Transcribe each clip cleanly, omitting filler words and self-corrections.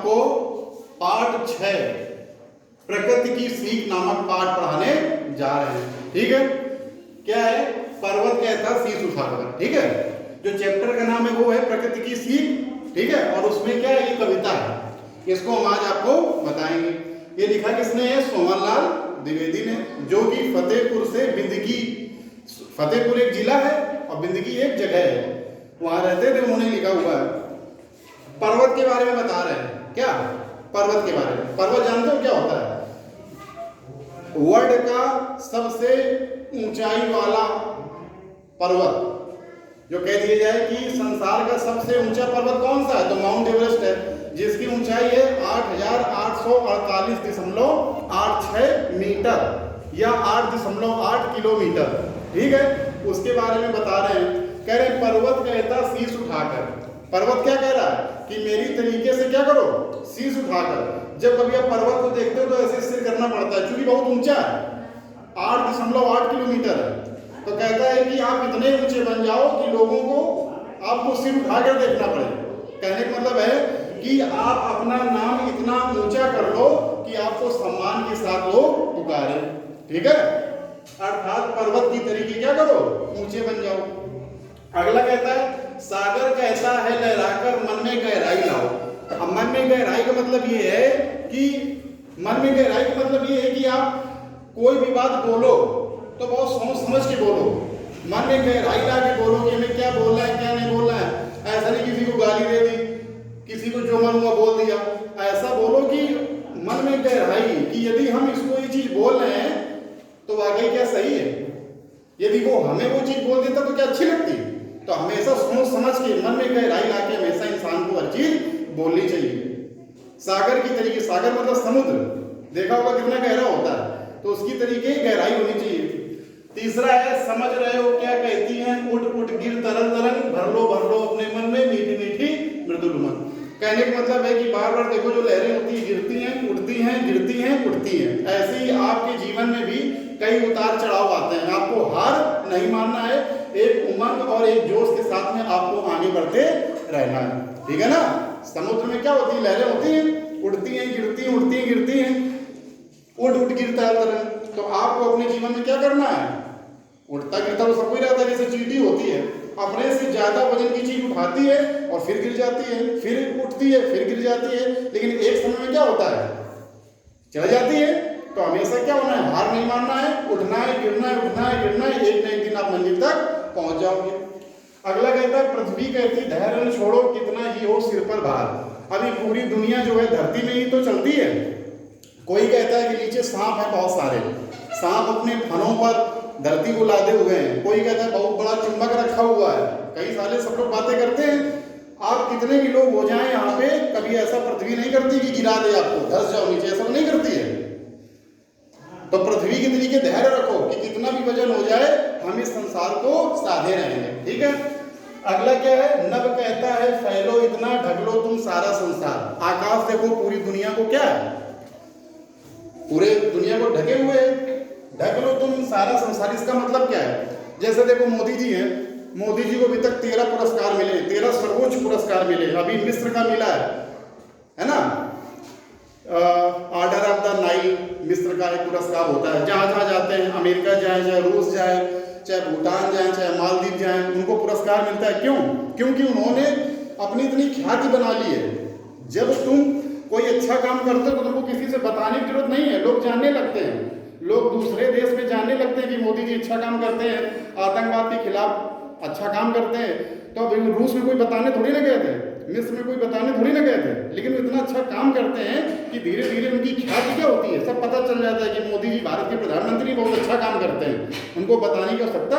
आपको पाठ 6 प्रकृति की सीख नामक पाठ पढ़ाने जा रहे हैं। ठीक है, क्या है? पर्वत कहता शीश उठाकर। ठीक है, जो चैप्टर का नाम है वो है प्रकृति की सीख। ठीक है, और उसमें क्या है? ये कविता है, इसको हम आज आपको बताएंगे। ये लिखा किसने है? सोमनलाल द्विवेदी ने, जो कि फतेहपुर से बिंदगी, फतेहपुर एक जिला है और बिंदगी एक जगह है, वहां रहते थे, उन्होंने लिखा हुआ है। पर्वत के बारे में बता रहे हैं। क्या? पर्वत के बारे में। पर्वत जानते हो क्या होता है? वर्ल्ड का सबसे ऊंचाई वाला पर्वत, जो कह दिया जाए कि संसार का सबसे ऊंचा पर्वत कौन सा है, तो माउंट एवरेस्ट है, जिसकी ऊंचाई है 8,848.86 मीटर या 8.8 किलोमीटर। ठीक है, उसके बारे में बता रहे हैं। कह रहे हैं पर्वत कहता शीश उठाकर। पर्वत क्या कह रहा है कि मेरी तरीके से क्या करो? शीश उठाकर। जब कभी आप पर्वत को देखते हो तो ऐसे स्थिर करना पड़ता है, क्योंकि बहुत ऊंचा है, 8.8 किलोमीटर है। तो कहता है कि आप इतने ऊंचे बन जाओ कि लोगों को आपको सिर उठाकर देखना पड़े। कहने का मतलब है कि आप अपना नाम इतना ऊंचा कर लो कि आपको सम्मान के साथ लोग पुकारे। ठीक है, अर्थात पर्वत की तरीके क्या करो? ऊंचे बन जाओ। अगला कहता है सागर कहता है लहराकर मन में गहराई लाओ। अब मन में गहराई का मतलब ये है कि मन में गहराई का मतलब ये है कि आप कोई भी बात बोलो तो बहुत सोच समझ के बोलो, मन में गहराई ला के बोलो कि हमें क्या बोलना है क्या नहीं बोलना है। ऐसा नहीं किसी को गाली दे दी, किसी को जो मन हुआ बोल दिया। ऐसा बोलो कि मन में गहराई कि यदि हम इसको ये चीज बोल रहे हैं तो वाकई क्या सही है। यदि वो हमें वो चीज बोल देता तो क्या अच्छी लगती? तो हमेशा सोच समझ के मन में गहराई ला के हमेशा इंसान को हर चीज बोलनी चाहिए। सागर की तरीके, सागर मतलब समुद्र, देखा होगा कितना गहरा होता है, तो उसकी तरीके गहराई होनी चाहिए। तीसरा है समझ रहे हो क्या कहती हैं, उठ उठ गिर तरंग तरंग, भर लो अपने मन में मीठी मीठी मृदुल मन। कहने का मतलब है कि बार बार देखो जो लहरें होती हैं, गिरती हैं उठती हैं, गिरती हैं उठती हैं। ऐसे ही आपके जीवन में भी कई उतार चढ़ाव आते हैं, आपको हार नहीं मानना है, एक उमंग और एक जोश के साथ में आपको आगे बढ़ते रहना है। ठीक है ना? समुद्र में क्या होती है? लहरें होती हैं, उड़ती हैं गिरती हैं, उड़ती हैं गिरती हैं, उठ उठ गिरता तरंग। तो आपको अपने जीवन में क्या करना है? उड़ता गिरता तो सब कोई रहता है, जैसे चींटी होती है, अपने से ज्यादा वजन की चीज उठाती है और फिर गिर जाती है, फिर उठती है, फिर गिर जाती है, लेकिन एक समय में क्या होता है? चढ़ जाती है। तो हमेशा क्या होना है? हार नहीं मानना है, उठना है गिरना है, उठना है गिरना है, एक न एक दिन आप मंजिल तक पहुंच जाओगे। अगला कहता है पृथ्वी कहती धैर्य छोड़ो कितना ही हो सिर पर भार। अभी पूरी दुनिया जो है धरती में ही तो चलती है। कोई कहता है कि नीचे सांप है बहुत सारे, सांप अपने फनों पर धरती को लादे हुए हैं। कोई कहता है बहुत बड़ा चुंबक रखा हुआ है। कई साले सब लोग बातें करते हैं। आप कितने भी लोग हो जाएं यहाँ पे, कभी ऐसा पृथ्वी नहीं करती कि गिरा दे आपको, धस जाओ नीचे, ऐसा नहीं करती है। तो पृथ्वी के तरीके धैर्य रखो कि कितना भी वजन हो जाए हम इस संसार को साधे रहेंगे। ठीक है, अगला क्या है? नभ कहता है फैलो इतना, ढक लो तुम सारा संसार। आकाश देखो पूरी दुनिया को क्या है? पूरे दुनिया को ढके हुए है, ढक लो तुम सारा संसार। इसका मतलब क्या है? जैसे देखो मोदी जी हैं, मोदी जी को अभी तक 13 पुरस्कार मिले, 13 सर्वोच्च पुरस्कार मिले। अभी मिस्र का मिला है ना, ऑर्डर ऑफ द नाइल, मिस्र का एक पुरस्कार होता है। जहाँ जहाँ जाते हैं, अमेरिका जाए, चाहे रूस जाए, चाहे भूटान जाए, चाहे मालदीव जाए, उनको पुरस्कार मिलता है। क्यों? क्योंकि उन्होंने अपनी इतनी ख्याति बना ली है। जब तुम कोई अच्छा काम करते हो तो तुमको किसी से बताने की जरूरत नहीं है, लोग जानने लगते हैं। लोग दूसरे देश में जानने लगते हैं कि मोदी जी अच्छा काम करते हैं, आतंकवाद के खिलाफ अच्छा काम करते हैं। तो अभी रूस में कोई बताने थोड़ी ना गए थे, मिस्र में कोई बताने थोड़ी ना गए थे, लेकिन वो इतना अच्छा काम करते हैं कि धीरे धीरे उनकी ख्याति क्या होती है, सब पता चल जाता है कि मोदी जी भारत के प्रधानमंत्री बहुत अच्छा काम करते हैं। उनको बताने की आवश्यकता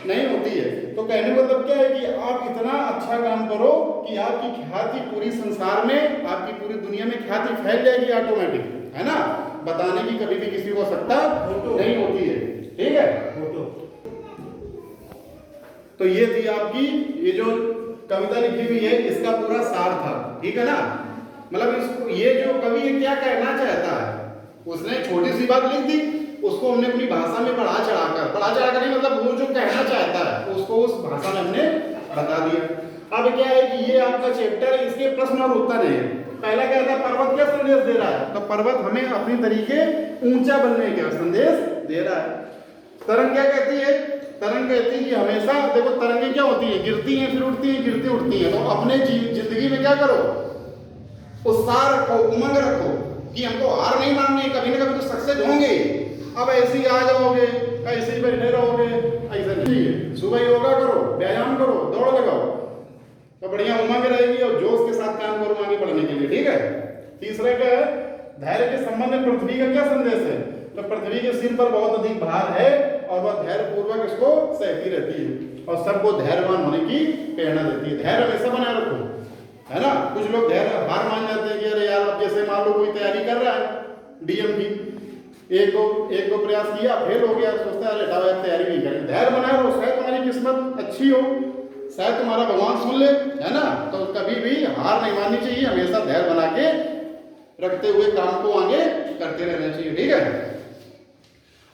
नहीं होती है। तो कहने का मतलब क्या है कि आप इतना अच्छा काम करो कि आपकी ख्याति पूरी संसार में, आपकी पूरी दुनिया में ख्याति फैल जाएगी ऑटोमेटिक, है ना? बताने की कभी भी किसी को आवश्यकता नहीं होती है। ठीक है, तो ये थी आपकी ये जो कविता लिखी हुई है, इसका पूरा सार था। ठीक है ना? मतलब इसको ये जो कवि है क्या कहना चाहता है, उसने छोटी सी बात लिख दी, उसको हमने अपनी भाषा में बढ़ा चढ़ाकर नहीं, मतलब वो जो कहना चाहता है उसको उस भाषा में हमने बता दिया। अब क्या है कि ये आपका चैप्टर है, इसके प्रश्न और उत्तर है। पहला क्या था, पर्वत क्या संदेश दे रहा है, तो पर्वत हमें अपनी तरीके ऊंचा बनने का संदेश दे रहा है। तरंग क्या कहती है, तरंग कहती है कि हमेशा देखो तरंगे क्या होती है, गिरती हैं फिर उठती हैं, गिरती उठती हैं। तो अपने जिंदगी में क्या करो, उत्साह रखो, उमंग रखो कि हमको हार नहीं माननी, कभी ना कभी तो सक्सेस होंगे। अब ऐसे ही आ जाओगे, ऐसे ही बैठे रहोगे, ऐसा नहीं है। सुबह योगा करो, व्यायाम करो, दौड़ लगाओ, तो बढ़िया उमंग रहेगी और जोश के साथ काम करो आगे बढ़ने के लिए, ठीक है। तीसरा क्या है, धैर्य के संबंध में पृथ्वी का क्या संदेश है, तो पृथ्वी के सिर पर बहुत अधिक भार है और वह धैर्य पूर्वक इसको सहती रहती है और सबको धैर्यवान होने की प्रेरणा देती है। धैर्य हमेशा बनाए रखो, है ना। कुछ लोग धैर्य हार मान जाते हैं कि अरे यार, अब जैसे मान लो कोई तैयारी कर रहा है डीएम की, एक दो प्रयास किया, फेल हो गया, सोचता है अरे हटाओ यार तैयारी नहीं करेंगे। धैर्य बनाए रहो, शायद तुम्हारी किस्मत अच्छी हो, शायद तुम्हारा भगवान सुन ले, है ना। तो कभी भी हार नहीं माननी चाहिए, हमेशा धैर्य बना के रखते हुए काम को आगे करते रहना चाहिए, ठीक है।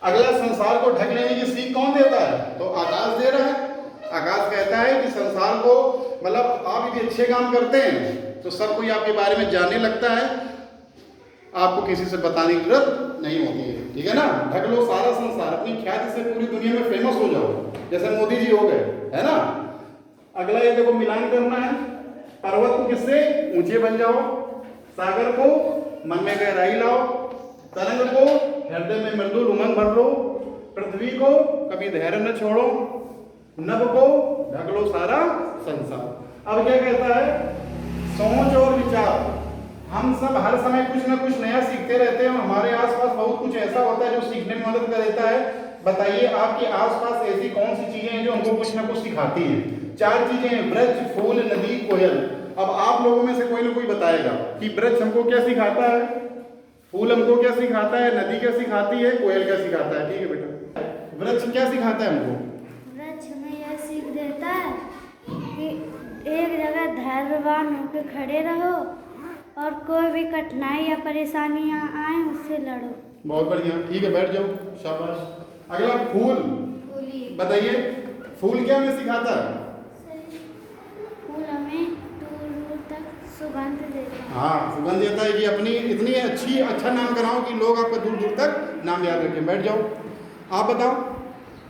अगला, संसार को ढक लेने की सीख कौन देता है, तो आकाश दे रहा है। आकाश कहता है कि संसार को, मतलब आप यदि अच्छे काम करते हैं तो सब कोई आपके बारे में जानने लगता है, आपको किसी से बताने की जरूरत नहीं होती है, ठीक है ना। ढक लो सारा संसार, अपनी ख्याति से पूरी दुनिया में फेमस हो जाओ, जैसे मोदी जी हो गए, है ना। अगला ये देखो, मिलान करना है, पर्वत को किससे ऊंचे बन जाओ, सागर को मन में गहराई लाओ, तरंग को हृदय में मृदुल उमंग भर लो, पृथ्वी को कभी धैर्य न छोड़ो, नभ को ढक लो सारा संसार। अब क्या कहता है, सोच और विचार, हम सब हर समय कुछ ना कुछ नया सीखते रहते हैं, हमारे आसपास बहुत कुछ ऐसा होता है जो सीखने में मदद कर देता है। बताइए आपके आसपास ऐसी कौन सी चीजें हैं जो हमको कुछ ना कुछ सिखाती हैं। 4 चीजें हैं, वृक्ष, फूल, नदी, कोयल। अब आप लोगों में से कोई ना कोई बताएगा कि वृक्ष हमको क्या सिखाता है, फूल हमको क्या सिखाता है, नदी क्या सिखाती है, कोयल क्या सिखाता है। ठीक है बेटा, वृक्ष क्या सिखाता है हमको? वृक्ष हमें यह सीख देता है कि एक जगह धैर्यवान होकर खड़े रहो और कोई भी कठिनाई या परेशानियां आए उससे लड़ो। बहुत बढ़िया, ठीक है, बैठ जाओ, शाबाश। अगला, फूल बताइए, फूल क्या हमें सिखाता है? फूल हमें दूर दूर तक सुगंध देता है। हाँ, सुगंध देता है कि अपनी इतनी अच्छा नाम कराओ कि लोग आपका दूर दूर तक नाम याद रखें। बैठ जाओ, आप बताओ।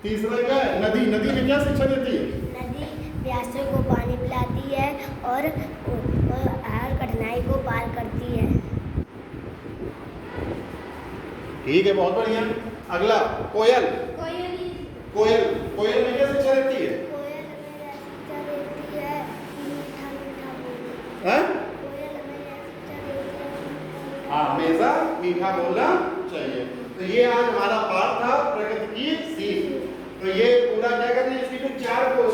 तीसरा क्या है, नदी। नदी में क्या शिक्षा देती है? नदी प्यासे को पानी पिलाती है और हर कठिनाई को पार करती है। ठीक है, बहुत बढ़िया। अगला, कोयल। कोयल कोयल में क्या शिक्षा देती है? कोयल हमें शिक्षा देती है मीठा मीठा बोलना। हैं? कोयल हमें शिक्षा देती है हाँ, हमेशा मीठा बोलना चाहिए। तो ये आज हमारा पाठ था, प्रकृति की सीख। तो ये पूरा क्या करना है, इसकी जो 4 क्वेश्चन